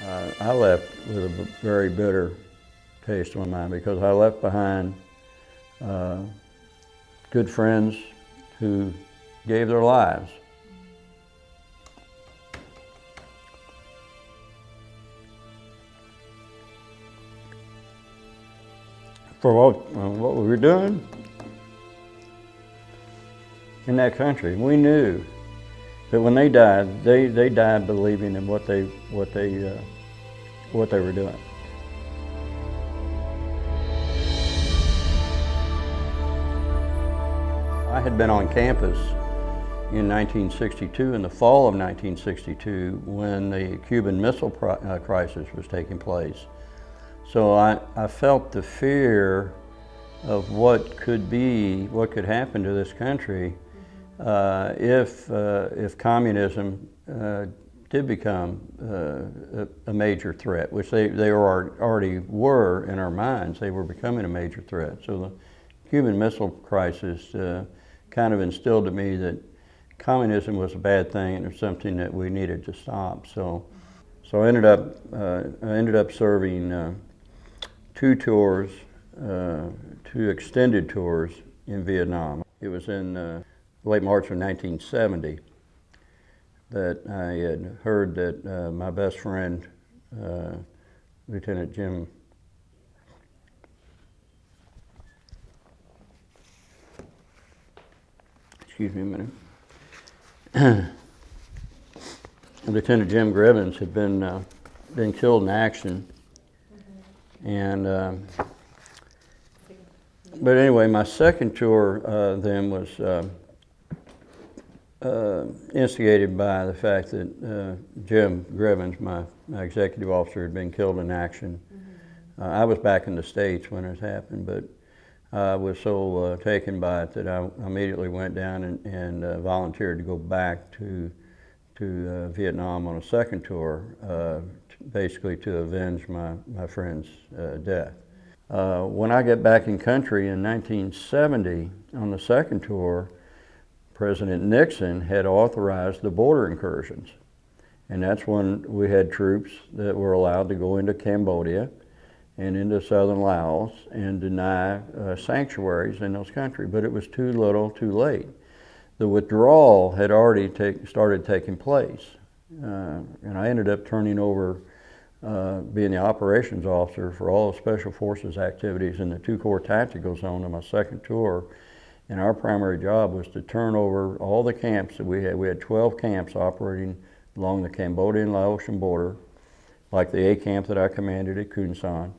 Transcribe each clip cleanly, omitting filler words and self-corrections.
I left with a very bitter taste in my mind because I left behind good friends who gave their lives. For what we were doing in that country. We knew that when they died, they died believing in what they were doing. I had been on campus in 1962, in the fall of 1962, when the Cuban Missile Crisis was taking place. So I felt the fear of what could happen to this country if communism did become a major threat, which they already were in our minds. They were becoming a major threat. So the Cuban Missile Crisis kind of instilled in me that communism was a bad thing and it was something that we needed to stop. So I ended up serving two tours, two extended tours in Vietnam. It was in late March of 1970 that I had heard that my best friend, Lieutenant Jim, excuse me a minute, Lieutenant Jim Gribbons had been killed in action. And but anyway, my second tour then was instigated by the fact that Jim Gribbons, my executive officer, had been killed in action. I was back in the States when it happened, but I was so taken by it that I immediately went down and volunteered to go back to Vietnam on a second tour, basically to avenge my friend's death. When I got back in country in 1970 on the second tour, President Nixon had authorized the border incursions. And that's when we had troops that were allowed to go into Cambodia and into southern Laos and deny sanctuaries in those countries. But it was too little, too late. The withdrawal had already started taking place. And I ended up turning over being the operations officer for all the Special Forces activities in the 2 Corps Tactical Zone on my second tour. And our primary job was to turn over all the camps that we had. We had 12 camps operating along the Cambodian-Laotian border, like the A camp that I commanded at Kun San.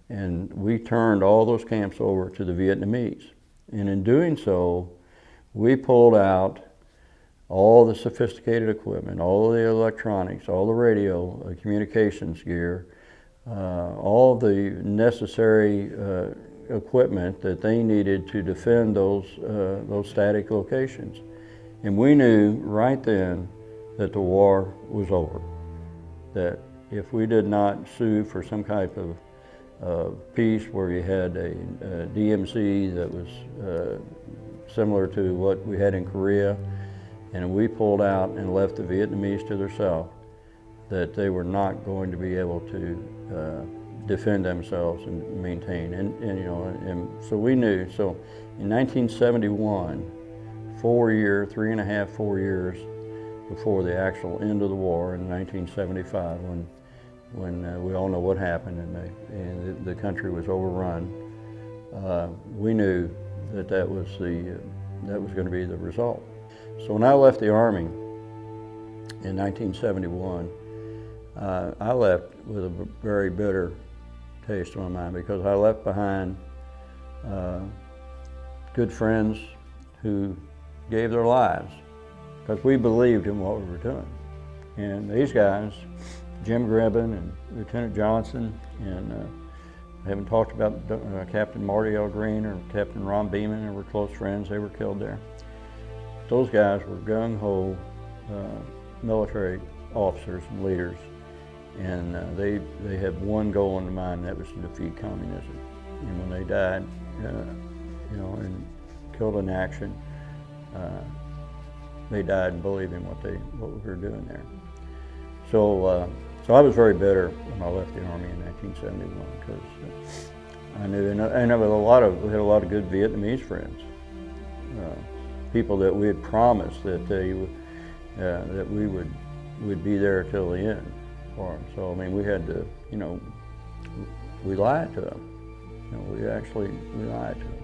And we turned all those camps over to the Vietnamese. And in doing so, we pulled out all the sophisticated equipment, all the electronics, all the radio communications gear, all the necessary equipment that they needed to defend those static locations. And we knew right then that the war was over, that if we did not sue for some type of peace where you had a DMZ that was similar to what we had in Korea, and we pulled out and left the Vietnamese to themselves, that they were not going to be able to defend themselves and maintain. And so we knew. So in 1971, 4 years before the actual end of the war in 1975, when we all know what happened and the country was overrun, we knew that was going to be the result. So when I left the Army in 1971, I left with a very bitter taste in my mind because I left behind good friends who gave their lives because we believed in what we were doing. And these guys, Jim Gribbon and Lieutenant Johnson, and I haven't talked about Captain Marty L. Green or Captain Ron Beeman, and we're close friends. They were killed there. Those guys were gung-ho military officers and leaders, and they had one goal in mind, and that was to defeat communism. And when they died, and killed in action, they died believing what we were doing there. So So I was very bitter when I left the Army in 1971 because I knew, and we had a lot of good Vietnamese friends, people that we had promised that that we would be there till the end for them. So I mean, we had to, we lied to them. We lied to them.